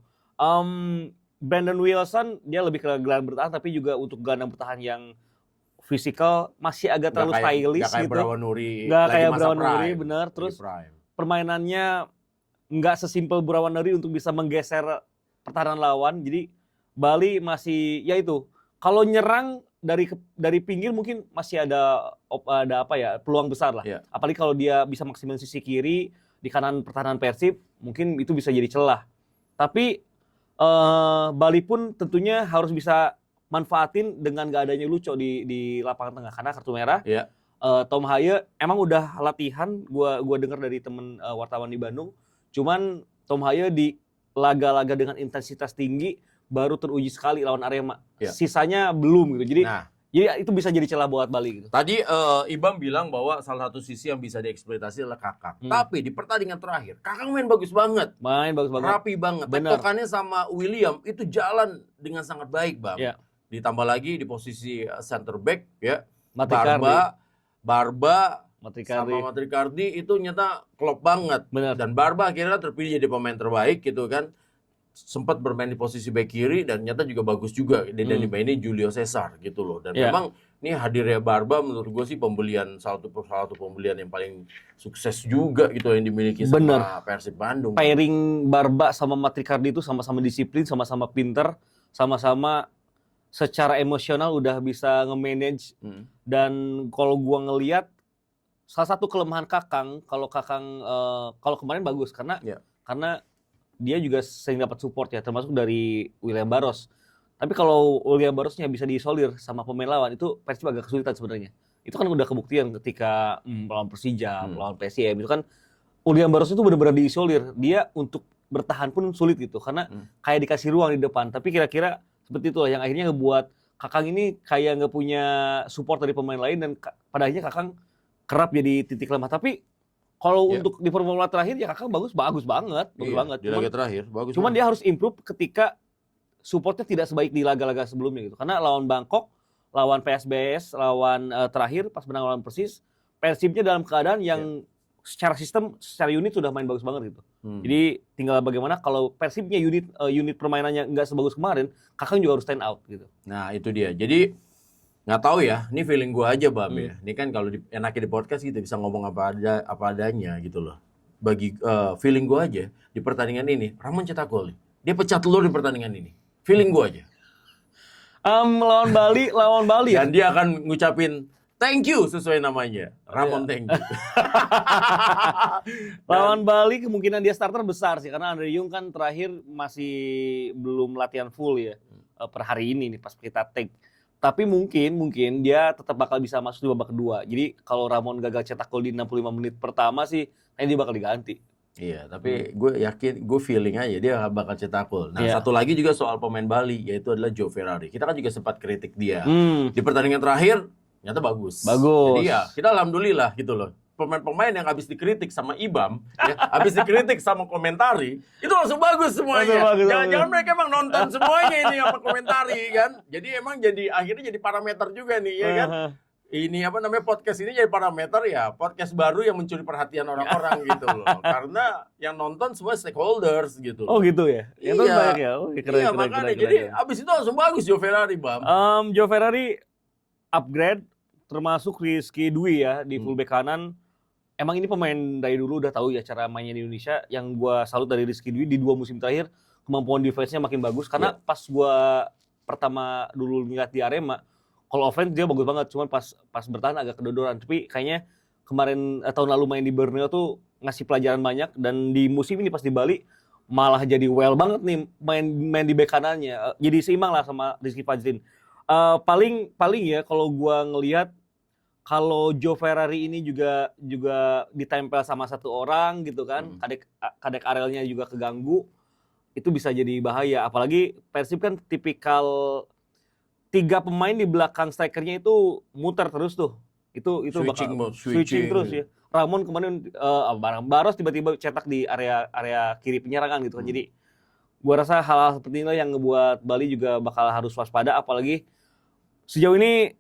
[SPEAKER 2] Brandon Wilson dia lebih ke gelandang bertahan tapi juga untuk gelandang bertahan yang fisikal masih agak terlalu stylish gitu. Nggak kayak Brawan Nuri, bener. Terus permainannya nggak sesimpel Brawan Nuri untuk bisa menggeser pertahanan lawan. Jadi Bali masih ya itu. Kalau nyerang dari pinggir mungkin masih ada peluang besar lah. Yeah. Apalagi kalau dia bisa maksimal sisi kiri di kanan pertahanan Persib, mungkin itu bisa jadi celah. Tapi Bali pun tentunya harus bisa manfaatin dengan gak adanya Lucho di lapangan tengah karena kartu merah. Yeah. Tom Haye emang udah latihan, gua dengar dari temen wartawan di Bandung. Cuman Tom Haye di laga-laga dengan intensitas tinggi baru teruji sekali lawan Arema. Yeah. Sisanya belum gitu. Jadi itu bisa jadi celah buat Bali gitu.
[SPEAKER 1] Tadi Ibam bilang bahwa salah satu sisi yang bisa dieksploitasi adalah Kakang. Tapi di pertandingan terakhir, Kakang main bagus banget. Rapi banget. Tektokannya sama William itu jalan dengan sangat baik, Bang. Yeah. Ditambah lagi di posisi center back ya. Barba sama Matrikardi itu nyata klop banget. Bener. Dan Barba akhirnya terpilih jadi pemain terbaik gitu kan. Sempat bermain di posisi back kiri dan nyata juga bagus juga. Dan dimainin Julio Cesar gitu loh. Dan memang ini hadirnya Barba menurut gue sih salah satu pembelian yang paling sukses juga gitu yang dimiliki sama Persib Bandung.
[SPEAKER 2] Pairing Barba sama Matrikardi itu sama-sama disiplin, sama-sama pinter, sama-sama secara emosional udah bisa nge-manage. Dan kalau gua ngelihat salah satu kelemahan Kakang, kalau kemarin bagus karena dia juga sering dapat support ya, termasuk dari William Barros. Tapi kalau William Barrosnya bisa diisolir sama pemain lawan itu Persib agak kesulitan sebenarnya. Itu kan udah kebuktian ketika melawan Persija, melawan PSM itu kan William Barros itu benar-benar diisolir. Dia untuk bertahan pun sulit gitu karena kayak dikasih ruang di depan. Tapi kira-kira seperti itulah yang akhirnya ngebuat Kakang ini kayak nggak punya support dari pemain lain dan pada akhirnya Kakang kerap jadi titik lemah. Tapi kalau untuk di Formula terakhir ya Kakang bagus banget.
[SPEAKER 1] Di laga terakhir bagus.
[SPEAKER 2] Cuman dia harus improve ketika supportnya tidak sebaik di laga-laga sebelumnya gitu. Karena lawan Bangkok, lawan PSBS, lawan terakhir pas menang lawan Persis, Persibnya dalam keadaan yang secara sistem, secara unit sudah main bagus banget gitu. Jadi tinggal bagaimana kalau Persibnya unit permainannya nggak sebagus kemarin, Kakang juga harus stand out gitu.
[SPEAKER 1] Nah itu dia. Jadi nggak tahu ya, ini feeling gue aja Bam ya. Ini kan kalau enaknya di podcast gitu bisa ngomong apa adanya gitu loh. Bagi feeling gue aja di pertandingan ini, Ramon cetak gol nih. Dia pecah telur di pertandingan ini. Feeling gue aja.
[SPEAKER 2] Lawan Bali
[SPEAKER 1] ya. Dan dia akan ngucapin thank you sesuai namanya. Ramon thank you.
[SPEAKER 2] Lawan Bali kemungkinan dia starter besar sih karena Andre Yung kan terakhir masih belum latihan full ya per hari ini nih pas kita take. Tapi mungkin dia tetap bakal bisa masuk di babak kedua. Jadi kalau Ramon gagal cetak gol di 65 menit pertama sih, dia bakal diganti.
[SPEAKER 1] Iya, tapi gue yakin, gue feeling aja dia bakal cetak gol. Nah,
[SPEAKER 2] Iya.
[SPEAKER 1] satu lagi juga soal pemain Bali, yaitu adalah Joe Ferrari. Kita kan juga sempat kritik dia.
[SPEAKER 2] Hmm,
[SPEAKER 1] Di pertandingan terakhir, ternyata bagus.
[SPEAKER 2] Bagus.
[SPEAKER 1] Jadi ya, kita alhamdulillah gitu loh. Pemain-pemain yang habis dikritik sama Ibam, ya, habis dikritik sama komentari, itu langsung bagus semuanya.
[SPEAKER 2] Bagus.
[SPEAKER 1] Jangan-jangan mereka emang nonton semuanya ini apa komentari kan. Jadi emang akhirnya jadi parameter juga nih, ya kan. Ini apa namanya, podcast ini jadi parameter ya, podcast baru yang mencuri perhatian orang-orang gitu loh. Karena yang nonton semua stakeholders gitu.
[SPEAKER 2] Oh gitu ya? Yang nonton banyak ya? Oh, keren.
[SPEAKER 1] Makanya jadi abis itu langsung bagus Joe Ferrari, Bam.
[SPEAKER 2] Joe Ferrari upgrade, termasuk Rizky Dwi ya di fullback kanan. Emang ini pemain dari dulu udah tahu ya cara mainnya di Indonesia. Yang gua salut dari Rizky Dwi di 2 musim terakhir, kemampuan defense-nya makin bagus. Karena pas gua pertama dulu ngeliat di Arema, kalau offense dia bagus banget, cuman pas bertahan agak kedodoran. Tapi kayaknya kemarin tahun lalu main di Borneo tuh ngasih pelajaran banyak, dan di musim ini pas di Bali malah jadi well banget nih main di bek kanannya. Jadi seimbang lah sama Rizky Fajrin. Paling ya kalau gua ngelihat, kalau Joe Ferrari ini juga ditempel sama satu orang gitu kan, kadek Arelnya juga keganggu, itu bisa jadi bahaya. Apalagi Persib kan tipikal 3 pemain di belakang strikernya itu muter terus tuh. Itu bakal switching terus ya. Ramon kemarin Baros tiba-tiba cetak di area kiri penyerangan gitu kan. Jadi gua rasa hal-hal seperti inilah yang ngebuat Bali juga bakal harus waspada, apalagi sejauh ini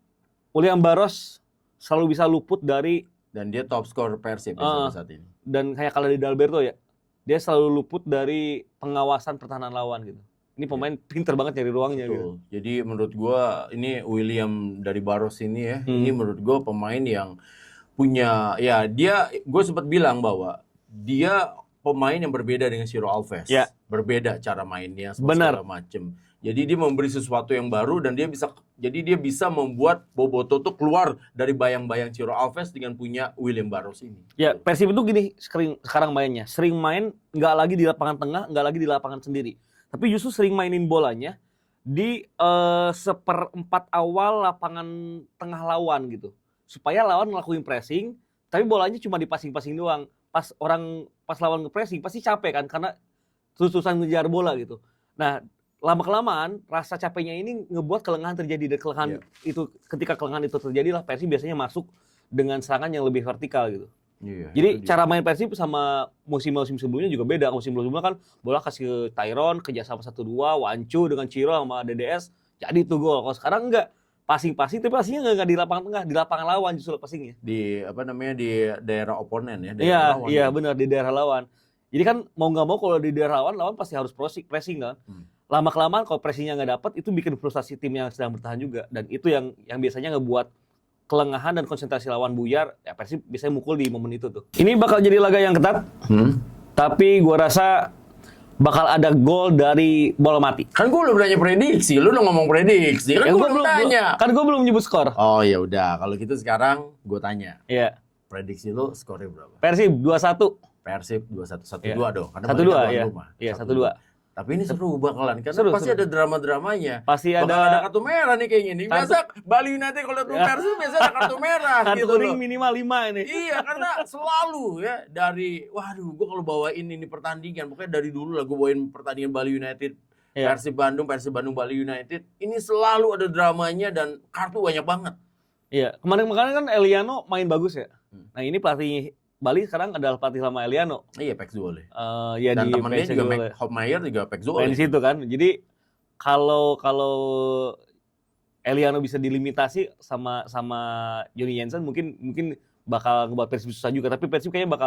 [SPEAKER 2] William Baros selalu bisa luput dari,
[SPEAKER 1] dan dia top skor Persib sampai saat ini.
[SPEAKER 2] Dan kayak kalau di Dalberto ya, dia selalu luput dari pengawasan pertahanan lawan gitu. Ini pemain pinter banget nyari ruangnya gitu.
[SPEAKER 1] Jadi menurut gua ini William dari Baros ini ya, ini menurut gua pemain yang punya, ya dia, gue sempat bilang bahwa dia pemain yang berbeda dengan Ciro Alves.
[SPEAKER 2] Ya.
[SPEAKER 1] Berbeda cara mainnya segala macem. Jadi dia memberi sesuatu yang baru, dan dia bisa membuat Boboto tuh keluar dari bayang-bayang Ciro Alves dengan punya William Baros ini.
[SPEAKER 2] Ya, Persib itu gini sekarang mainnya, sering main nggak lagi di lapangan tengah, nggak lagi di lapangan sendiri. Tapi justru sering mainin bolanya di 1/4 awal lapangan tengah lawan gitu. Supaya lawan ngelakuin pressing, tapi bolanya cuma di passing-passing doang. Pas lawan nge-pressing pasti capek kan, karena terus-terusan ngejar bola gitu. Nah, lama-kelamaan rasa capeknya ini ngebuat kelengahan terjadi, dan ketika kelengahan itu terjadi lah Persib biasanya masuk dengan serangan yang lebih vertikal gitu. Jadi cara main Persib sama musim-musim sebelumnya juga beda. Musim sebelumnya kan bola kasih ke Tyron, kerja sama 1-2, Wancu dengan Ciro sama DDS, jadi tuh gol. Kalau sekarang enggak, passing, tapi passingnya enggak di lapangan tengah, di lapangan lawan justru passingnya.
[SPEAKER 1] Di di daerah oponen ya.
[SPEAKER 2] Iya benar, di daerah lawan. Jadi kan mau nggak mau kalau di daerah lawan pasti harus pressing kan. Lama-kelamaan kalau pressingnya nggak dapat, itu bikin frustasi tim yang sedang bertahan juga, dan itu yang biasanya ngebuat kelengahan dan konsentrasi lawan buyar. Ya Persib biasanya mukul di momen itu tuh. Ini bakal jadi laga yang ketat, tapi gua rasa bakal ada gol dari bola mati.
[SPEAKER 1] Kan gue belum nanya prediksi, lu udah ngomong prediksi, kan gue belum tanya.
[SPEAKER 2] Kan gue belum nyebut skor.
[SPEAKER 1] Oh ya udah, kalau gitu sekarang gue tanya.
[SPEAKER 2] Iya.
[SPEAKER 1] Prediksi lu skornya berapa?
[SPEAKER 2] Persib 2-1.
[SPEAKER 1] Persib 2-1, 1-2 dong. Karena
[SPEAKER 2] 1-2 ya. Iya, 1-2.
[SPEAKER 1] Tapi ini seru bakalan, karena pasti ada drama-dramanya.
[SPEAKER 2] Pasti
[SPEAKER 1] ada kartu merah nih kayaknya nih. Biasa Bali United kalau ketemu Persib biasa ada kartu merah gitu loh.
[SPEAKER 2] Kartu kuning minimal 5 ini.
[SPEAKER 1] Iya, karena selalu ya dari, waduh, gue kalau bawain ini pertandingan, pokoknya dari dulu lah gue bawain pertandingan Bali United, Persib Bandung Bali United, ini selalu ada dramanya dan kartu banyak banget.
[SPEAKER 2] Iya, kemarin kan Eliano main bagus ya. Nah ini pelatih Bali sekarang adalah pelatih lama Eliano.
[SPEAKER 1] Iya, Pek Zole.
[SPEAKER 2] Ya,
[SPEAKER 1] dan
[SPEAKER 2] di
[SPEAKER 1] temennya juga Hopmeyer juga Pek Zole.
[SPEAKER 2] Di situ kan. Jadi kalau Eliano bisa dilimitasi sama Johnny Jensen, mungkin bakal ngebuat Persib susah juga. Tapi Persib kayaknya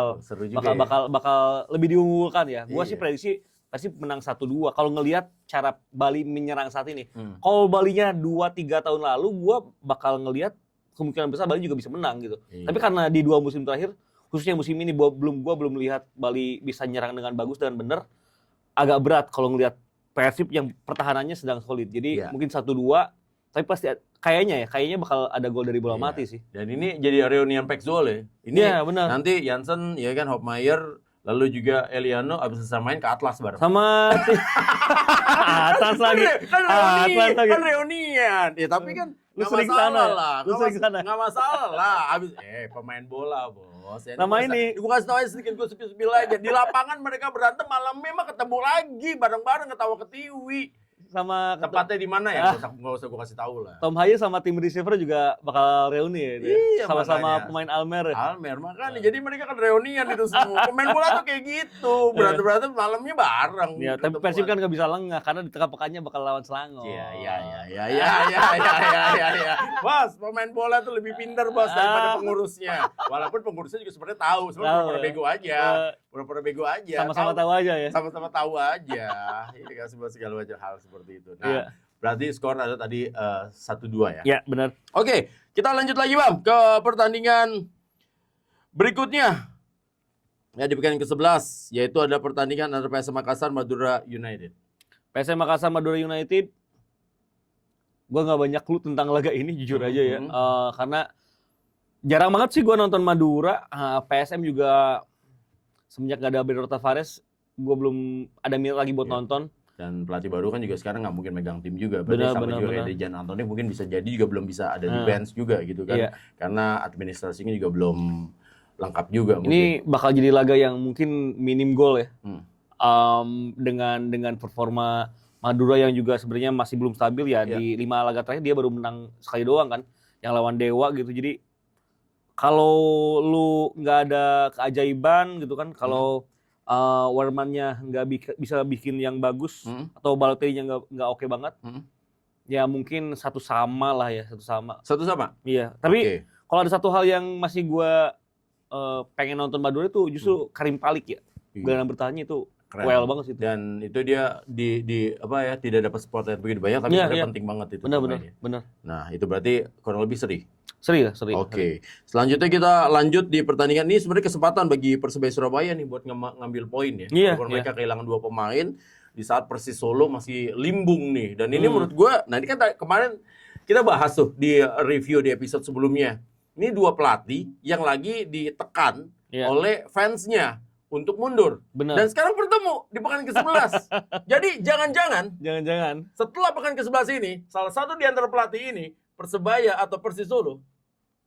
[SPEAKER 2] bakal lebih diunggulkan ya. Gua sih prediksi Persib menang 1-2. Kalau ngelihat cara Bali menyerang saat ini. Kalau Balinya 2-3 tahun lalu, gua bakal ngelihat kemungkinan besar Bali juga bisa menang gitu. Tapi karena di 2 musim terakhir, khususnya musim ini gua belum lihat Bali bisa nyerang dengan bagus dan benar. Agak berat kalau ngelihat Persib yang pertahanannya sedang solid. Jadi mungkin 1-2, tapi pasti kayaknya bakal ada gol dari bola mati sih. Dan ini jadi reunian Pek Zole. Ini nanti Jansen ya kan, Hopmeyer, lalu juga Eliano abis selesai main ke Atlas bareng. Sama Atlas lagi.
[SPEAKER 1] Kan reunian. Ya tapi kan
[SPEAKER 2] lu sering sana lah.
[SPEAKER 1] Nggak masalah lah. Abis pemain bola, Bos. bos. Ya,
[SPEAKER 2] Nama ini.
[SPEAKER 1] Gue kasih tau aja sedikit, gue spill aja. Di lapangan mereka berantem, malamnya mah ketemu lagi bareng-bareng ketawa ketiwi.
[SPEAKER 2] Sama
[SPEAKER 1] Tempatnya di mana ya? Nggak usah gue kasih tahu lah.
[SPEAKER 2] Tom Haye sama tim receiver juga bakal reuni ya.
[SPEAKER 1] Iya,
[SPEAKER 2] sama-sama
[SPEAKER 1] makanya.
[SPEAKER 2] pemain Almer.
[SPEAKER 1] Almer makanya. Jadi mereka kan reunian itu semua. Pemain bola tuh kayak gitu. Berantem-berantem malamnya bareng.
[SPEAKER 2] Ya, tapi Persib kan nggak bisa lengah karena di tengah pekannya bakal lawan Selangor.
[SPEAKER 1] Iya. Bos, pemain bola tuh lebih pintar bos daripada pengurusnya. Walaupun pengurusnya juga sebenarnya tahu, sebenarnya pura-pura bego aja. Pura-pura bego aja.
[SPEAKER 2] Sama-sama tahu aja ya.
[SPEAKER 1] Sama-sama tahu aja. Ini kan segala macam hal seperti itu. Nah, berarti skor ada tadi 1-2 ya.
[SPEAKER 2] Iya, benar.
[SPEAKER 1] Oke, kita lanjut lagi Bang ke pertandingan berikutnya. Ya, di pekan ke-11 yaitu ada pertandingan antara PSM Makassar Madura United.
[SPEAKER 2] PSM Makassar Madura United, gue nggak banyak clue tentang laga ini jujur aja ya, karena jarang banget sih gue nonton Madura. PSM juga semenjak gak ada Alberto Tavares, gue belum ada minat lagi buat nonton.
[SPEAKER 1] Dan pelatih baru kan juga sekarang nggak mungkin megang tim juga. Berarti sama juga Dejan Antoni mungkin bisa jadi juga belum bisa ada di bench juga gitu kan. Karena administrasinya juga belum lengkap juga.
[SPEAKER 2] Ini bakal jadi laga yang mungkin minim gol ya. Dengan performa Madura yang juga sebenarnya masih belum stabil ya. Di 5 laga terakhir dia baru menang sekali doang kan, yang lawan Dewa gitu. Jadi kalau lu nggak ada keajaiban gitu kan, kalau Werman-nya nggak bisa bikin yang bagus atau Balotelli-nya nggak oke banget, ya mungkin 1-1 lah ya, 1-1.
[SPEAKER 1] 1-1?
[SPEAKER 2] Iya. Tapi kalau ada satu hal yang masih gue pengen nonton Madura itu justru Karim Palik ya. Gelandang bertahannya itu well banget sih.
[SPEAKER 1] Dan itu dia di apa ya, tidak dapat spotlight begitu banyak, tapi sebenarnya penting banget itu.
[SPEAKER 2] Benar.
[SPEAKER 1] Nah, itu berarti kurang lebih seri.
[SPEAKER 2] Seri.
[SPEAKER 1] Oke. Selanjutnya kita lanjut di pertandingan ini, sebenarnya kesempatan bagi Persebaya Surabaya nih buat ngambil poin ya. Walaupun mereka kehilangan 2 pemain di saat Persis Solo masih limbung nih. Dan ini menurut gua, nah ini kan kemarin kita bahas tuh di review di episode sebelumnya. Ini 2 pelatih yang lagi ditekan oleh fansnya untuk mundur.
[SPEAKER 2] Benar.
[SPEAKER 1] Dan sekarang bertemu di pekan ke-11. Jadi jangan-jangan setelah pekan ke-11 ini, salah satu di antara pelatih ini, Persebaya atau Persis Solo,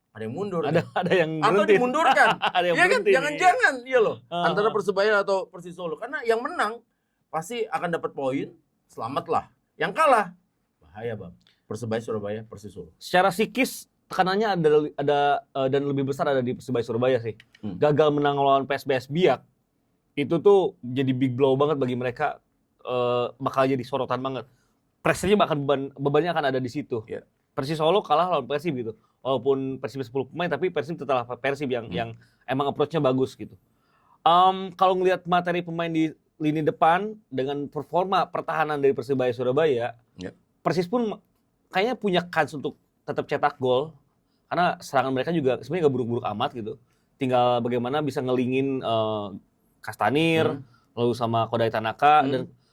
[SPEAKER 1] ada yang mundur.
[SPEAKER 2] Ada yang berhenti.
[SPEAKER 1] Atau dimundurkan.
[SPEAKER 2] Ada yang
[SPEAKER 1] iya kan?
[SPEAKER 2] berhenti.
[SPEAKER 1] Jangan-jangan, iya loh. Antara Persebaya atau Persis Solo. Karena yang menang pasti akan dapat poin, selamatlah. Yang kalah, bahaya Bang. Persebaya Surabaya, Persis Solo.
[SPEAKER 2] Secara psikis tekanannya ada dan lebih besar ada di Persebaya Surabaya sih. Gagal menang lawan PSBS Biak itu tuh jadi big blow banget bagi mereka, bakal jadi sorotan banget. Pressure-nya bahkan bebannya akan ada di situ. Persis Solo kalah lawan Persib gitu. Walaupun Persib 10 pemain tapi Persib tetap Persib yang emang approach-nya bagus gitu. Kalau ngelihat materi pemain di lini depan dengan performa pertahanan dari Persebaya Surabaya, Persis pun kayaknya punya kans untuk tetap cetak gol karena serangan mereka juga sebenarnya nggak buruk-buruk amat gitu. Tinggal bagaimana bisa ngelingin Kastanir lalu sama Kodai Tanaka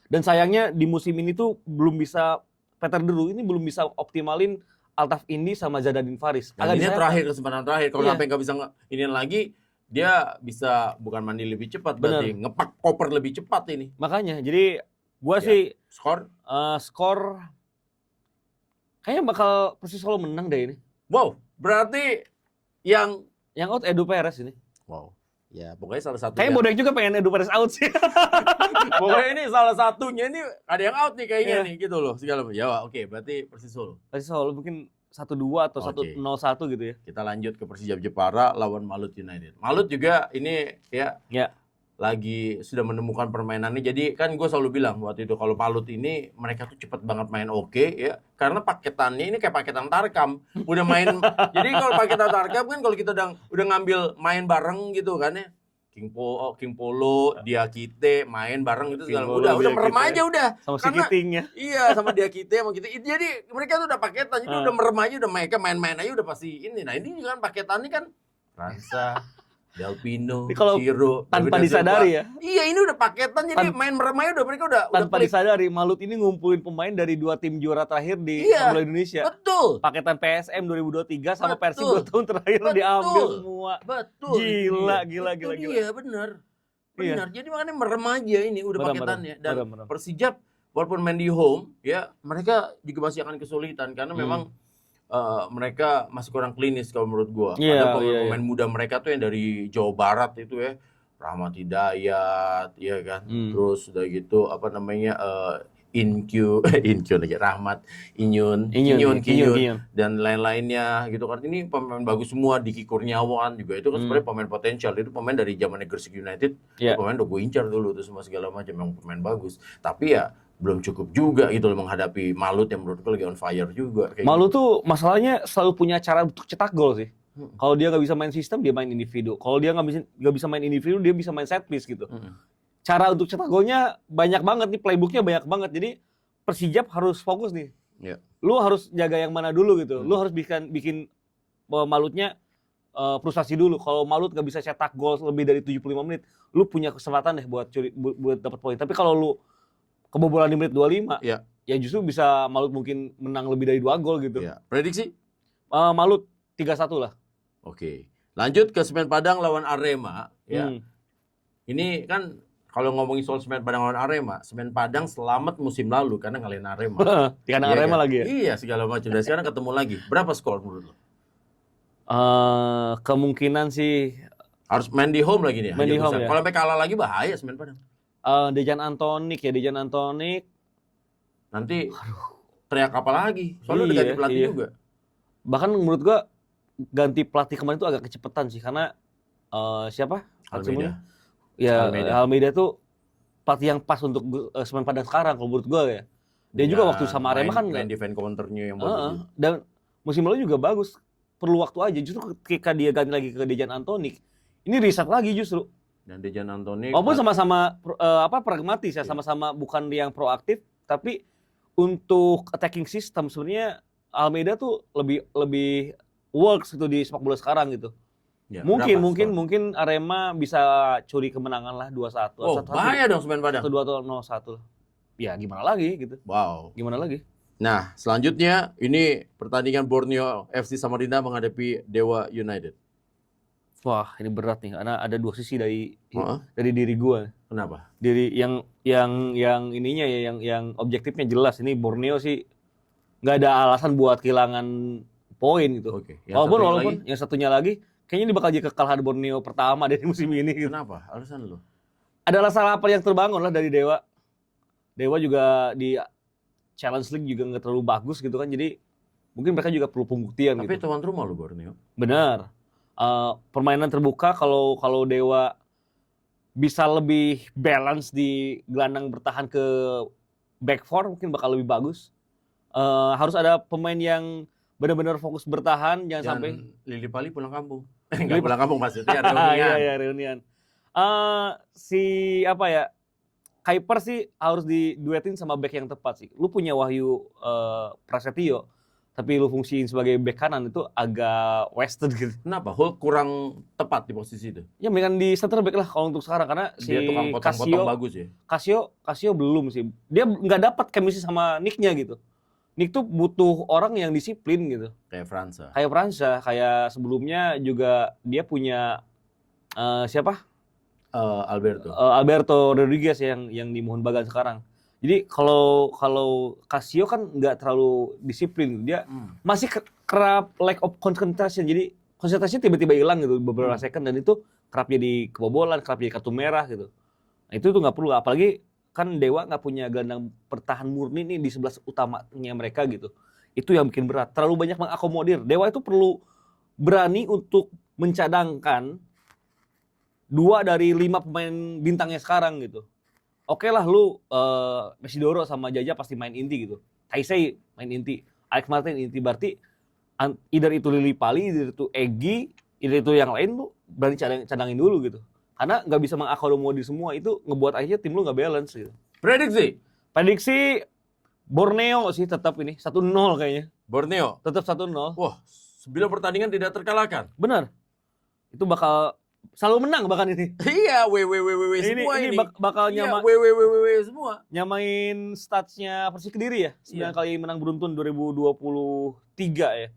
[SPEAKER 2] dan sayangnya di musim ini tuh belum bisa Peter Deru ini belum bisa optimalin Altaf Indi sama Zadadin Faris.
[SPEAKER 1] Dan ini kesempatan terakhir. Kalau sampai nggak bisa ini lagi, dia bisa bukan mandi lebih cepat, berarti ngepak koper lebih cepat ini.
[SPEAKER 2] Makanya, jadi gua sih skor kayaknya bakal Persis Solo menang deh ini.
[SPEAKER 1] Wow, berarti yang
[SPEAKER 2] out Edu Perez ini.
[SPEAKER 1] Wow. Ya, pokoknya salah satu.
[SPEAKER 2] Kayaknya Bodek juga pengen Edu Perez out sih.
[SPEAKER 1] Pokoknya ini salah satunya ini ada yang out nih kayaknya nih gitu loh segala macam. Ya, oke, berarti Persis Solo.
[SPEAKER 2] Persis Solo mungkin 1-2 atau 1-0-1 gitu ya.
[SPEAKER 1] Kita lanjut ke Persijap Jepara lawan Malut United. Malut juga ini lagi sudah menemukan permainannya. Jadi kan gue selalu bilang waktu itu kalau Malut ini mereka tuh cepet banget main ya. Karena paketannya ini kayak paketan Tarkam. Udah main. Jadi kalau paketan Tarkam kan kalau kita udah ngambil main bareng gitu kan ya. King Polo, Diakite main bareng itu segala udah merem aja udah.
[SPEAKER 2] Sama si Kitingnya.
[SPEAKER 1] Iya, sama Diakite sama kita. Jadi mereka tuh udah paketan. Jadi udah merem aja, udah mereka main-main aja udah pasti ini. Nah, ini kan paketannya kan Ransa, Delpino, Ciro,
[SPEAKER 2] tanpa disadari ya.
[SPEAKER 1] Iya, ini udah paketan jadi main merem aja udah mereka udah
[SPEAKER 2] tanpa disadari Malut ini ngumpulin pemain dari 2 tim juara terakhir di bola Indonesia.
[SPEAKER 1] Betul.
[SPEAKER 2] Paketan PSM 2023 sama Persib 2 tahun terakhir diambil semua.
[SPEAKER 1] Betul.
[SPEAKER 2] Gila.
[SPEAKER 1] Iya, benar. Jadi makanya merem aja ini udah paketannya. Dan Persijap walaupun main di home ya, mereka juga masih akan kesulitan karena memang mereka masih kurang klinis kalau menurut gua.
[SPEAKER 2] Iya,
[SPEAKER 1] Ada
[SPEAKER 2] iya,
[SPEAKER 1] pemain
[SPEAKER 2] iya.
[SPEAKER 1] muda mereka tuh yang dari Jawa Barat itu ya, Rahmat Hidayat, ya kan. Terus udah gitu apa namanya Inkyu, Inkyu lagi Rahmat, Kinyun dan lain-lainnya gitu kan. Ini pemain bagus semua, Diki Kurniawan juga itu kan sebenarnya pemain potensial. Itu pemain dari zaman Gresik United, itu pemain udah gue incar dulu tuh semua segala macam yang pemain bagus. Tapi ya belum cukup juga gitu loh menghadapi Malut yang menurutku lagi on fire juga.
[SPEAKER 2] Malut tuh masalahnya selalu punya cara untuk cetak gol sih. Kalau dia nggak bisa main sistem, dia main individu. Kalau dia nggak bisa main individu, dia bisa main set piece gitu. Cara untuk cetak golnya banyak banget nih, playbooknya banyak banget. Jadi Persijap harus fokus nih.
[SPEAKER 1] Yeah.
[SPEAKER 2] Lu harus jaga yang mana dulu gitu. Lu harus bikin Malutnya frustasi dulu. Kalau Malut nggak bisa cetak gol lebih dari 75 menit, lu punya kesempatan deh buat dapat poin. Tapi kalau lu kebobolan di menit 25, ya justru bisa Malut mungkin menang lebih dari 2 gol gitu.
[SPEAKER 1] Yeah. Prediksi?
[SPEAKER 2] Malut 3-1 lah.
[SPEAKER 1] Oke. Lanjut ke Semen Padang lawan Arema ya. Ini kan kalau ngomongin soal Semen Padang lawan Arema, Semen Padang selamat musim lalu karena ngalahin Arema.
[SPEAKER 2] Di kandang Arema lagi ya?
[SPEAKER 1] Iya, segala macam. Dan sekarang ketemu lagi. Berapa skor menurut lo?
[SPEAKER 2] Kemungkinan sih
[SPEAKER 1] harus main di home lagi nih.
[SPEAKER 2] Main di home ya.
[SPEAKER 1] Kalau sampai kalah lagi bahaya Semen Padang.
[SPEAKER 2] Dejan Antonik.
[SPEAKER 1] Nanti teriak apa lagi? Soalnya udah ganti pelatih juga.
[SPEAKER 2] Bahkan menurut gua ganti pelatih kemarin itu agak kecepatan sih karena siapa?
[SPEAKER 1] Almeida.
[SPEAKER 2] Ya, Almeida tuh pelatih yang pas untuk Semen Padang sekarang kalau menurut gue ya. Dia juga waktu sama Arema kan
[SPEAKER 1] main defense counternya yang bagus.
[SPEAKER 2] Dan musim lalu juga bagus. Perlu waktu aja. Justru ketika dia ganti lagi ke Dejan Antonik, ini riset lagi justru.
[SPEAKER 1] Dan Dejan Antonik
[SPEAKER 2] walaupun sama-sama pragmatis ya, sama-sama bukan yang proaktif, tapi untuk attacking system sebenarnya Almeida tuh lebih works gitu di sepak bola sekarang gitu. Ya, mungkin Arema bisa curi kemenangan lah 2-1.
[SPEAKER 1] Oh, bahaya dong Semen Padang.
[SPEAKER 2] 2-1 0-1. Ya gimana lagi gitu.
[SPEAKER 1] Wow.
[SPEAKER 2] Gimana lagi?
[SPEAKER 1] Nah, selanjutnya ini pertandingan Borneo FC Samarinda menghadapi Dewa United.
[SPEAKER 2] Wah, ini berat nih karena ada 2 sisi dari diri gua.
[SPEAKER 1] Kenapa?
[SPEAKER 2] Diri yang ininya ya yang objektifnya jelas. Ini Borneo sih nggak ada alasan buat kehilangan poin gitu.
[SPEAKER 1] Oke.
[SPEAKER 2] Walaupun yang satunya lagi kayaknya ini bakal jadi kekalahan Borneo pertama dari musim ini. Gitu.
[SPEAKER 1] Kenapa? Alasan lu?
[SPEAKER 2] Ada rasa lapar yang terbangun lah dari Dewa. Dewa juga di Challenge League juga nggak terlalu bagus gitu kan. Jadi mungkin mereka juga perlu pembuktian.
[SPEAKER 1] Tapi
[SPEAKER 2] gitu.
[SPEAKER 1] tuan rumah lu Borneo.
[SPEAKER 2] Benar. Permainan terbuka kalau Dewa bisa lebih balance di gelandang bertahan ke back four mungkin bakal lebih bagus. Harus ada pemain yang benar-benar fokus bertahan, jangan sampai
[SPEAKER 1] Lili Pali pulang kampung. Enggak pulang kampung maksudnya reunian.
[SPEAKER 2] Iya, reunian. Kuiper sih harus diduetin sama back yang tepat sih. Lu punya Wahyu Prasetyo, tapi lu fungsiin sebagai back kanan itu agak wasted gitu.
[SPEAKER 1] Kenapa? Hulk kurang tepat di posisi itu?
[SPEAKER 2] Ya mendingan di center back lah kalau untuk sekarang karena
[SPEAKER 1] dia
[SPEAKER 2] si
[SPEAKER 1] tukang potong-potong bagus ya.
[SPEAKER 2] Casio belum sih. Dia nggak dapat chemistry sama Nick-nya gitu. Nick tuh butuh orang yang disiplin gitu.
[SPEAKER 1] Kayak Fransa.
[SPEAKER 2] Kayak sebelumnya juga dia punya siapa? Alberto Rodriguez yang di Mohon Bagan sekarang. Jadi kalau Casio kan nggak terlalu disiplin, dia masih kerap lack of concentration. Jadi konsentrasinya tiba-tiba hilang gitu beberapa second dan itu kerap jadi kebobolan, kerap jadi kartu merah gitu. Nah, itu tuh nggak perlu, apalagi kan Dewa nggak punya gelandang pertahan murni nih di 11 utamanya mereka gitu. Itu yang bikin berat. Terlalu banyak mengakomodir. Dewa itu perlu berani untuk mencadangkan 2 dari 5 pemain bintangnya sekarang gitu. Oke lah lu Mesidoro sama Jaja pasti main inti gitu. Taisei main inti, Alex Martin inti, berarti either itu Lili Pali, either itu Egy, either itu yang lain lu berani cadangin dulu gitu. Karena nggak bisa mengakomodir semua, itu ngebuat akhirnya tim lu nggak balance gitu. Prediksi Borneo sih tetap ini 1-0 kayaknya.
[SPEAKER 1] Borneo
[SPEAKER 2] tetap 1-0.
[SPEAKER 1] Wah, 9 pertandingan tidak terkalahkan.
[SPEAKER 2] Benar. Itu bakal selalu menang bahkan ini.
[SPEAKER 1] Iya, semua ini.
[SPEAKER 2] Bakal
[SPEAKER 1] semua.
[SPEAKER 2] Nyamain statsnya Persik Kediri ya. 9 kali menang beruntun 2023 ya.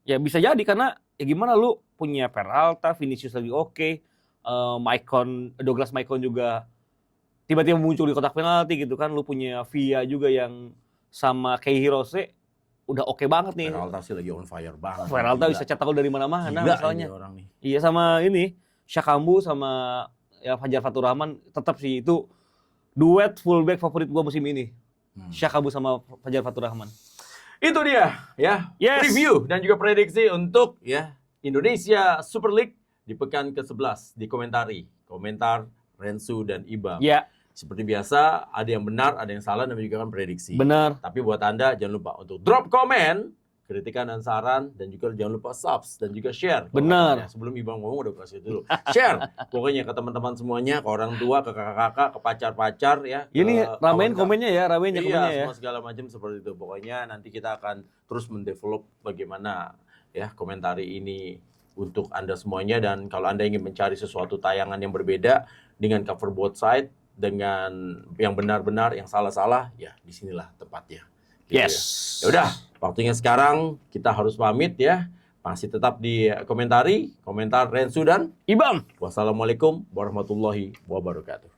[SPEAKER 2] Ya bisa jadi karena ya gimana lu punya Peralta, Vinicius lagi oke. Douglas Maicon juga tiba-tiba muncul di kotak penalti gitu kan. Lu punya Villa juga yang sama Kei Hirose. udah oke banget nih.
[SPEAKER 1] Peralta sih lagi on fire banget.
[SPEAKER 2] Peralta bisa cetak gol dari mana-mana masalahnya.
[SPEAKER 1] Orang nih.
[SPEAKER 2] Iya, sama ini Syakambu sama ya Fajar Fatur Rahman tetap sih itu duet fullback favorit gua musim ini. Syakambu sama Fajar Fatur Rahman.
[SPEAKER 1] Itu dia ya, review dan juga prediksi untuk ya Indonesia Super League di pekan ke-11 di komentar Rensu dan Ibam.
[SPEAKER 2] Ya.
[SPEAKER 1] Seperti biasa, ada yang benar, ada yang salah, dan juga kan prediksi.
[SPEAKER 2] Benar.
[SPEAKER 1] Tapi buat Anda jangan lupa untuk drop komen, kritikan dan saran, dan juga jangan lupa subs dan juga share.
[SPEAKER 2] Benar.
[SPEAKER 1] Sebelum Ibam ngomong udah kasih dulu. Share pokoknya ke teman-teman semuanya, ke orang tua, ke kakak-kakak, ke pacar-pacar ya.
[SPEAKER 2] Ini ramein komennya ya,
[SPEAKER 1] komennya
[SPEAKER 2] ya.
[SPEAKER 1] Semua segala macam seperti itu. Pokoknya nanti kita akan terus mendevelop bagaimana ya komentari ini untuk Anda semuanya, dan kalau Anda ingin mencari sesuatu tayangan yang berbeda dengan cover both side, dengan yang benar-benar, yang salah-salah, ya disinilah tempatnya. Gitu
[SPEAKER 2] Yes.
[SPEAKER 1] Ya udah, waktunya sekarang kita harus pamit ya. Masih tetap di komentar Rensu dan
[SPEAKER 2] Ibam.
[SPEAKER 1] wassalamualaikum warahmatullahi wabarakatuh.